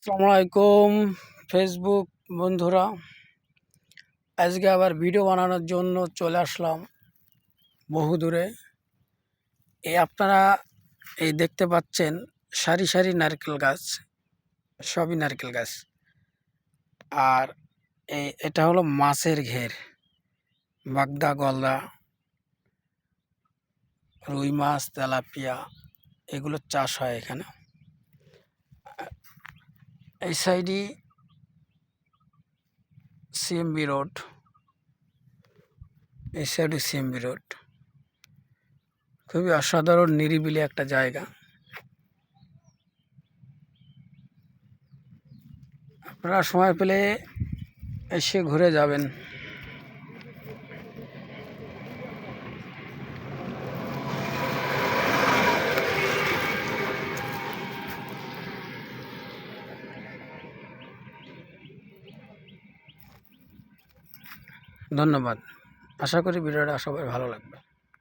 আসসালামু আলাইকুম ফেসবুক বন্ধুরা। আজকে আবার ভিডিও বানানোর জন্য চলে আসলাম বহু দূরে। আপনারা দেখতে পাচ্ছেন সারি সারি নারকেল গাছ, সবই নারকেল গাছ। আর এটা হলো মাছের ঘের, বাগদা, গলদা, রুই মাছ, তেলাপিয়া এগুলো চাষ হয় এখানে। এই সাইডই সিএমবি রোড, এই সাইডে সিএমবি রোড। খুবই অসাধারণ নিরিবিলি একটা জায়গা। আপনারা সময় পেলে এসে ঘুরে যাবেন। ধন্যবাদ। আশা করি ভিডিওটা সবাই ভালো লাগবে।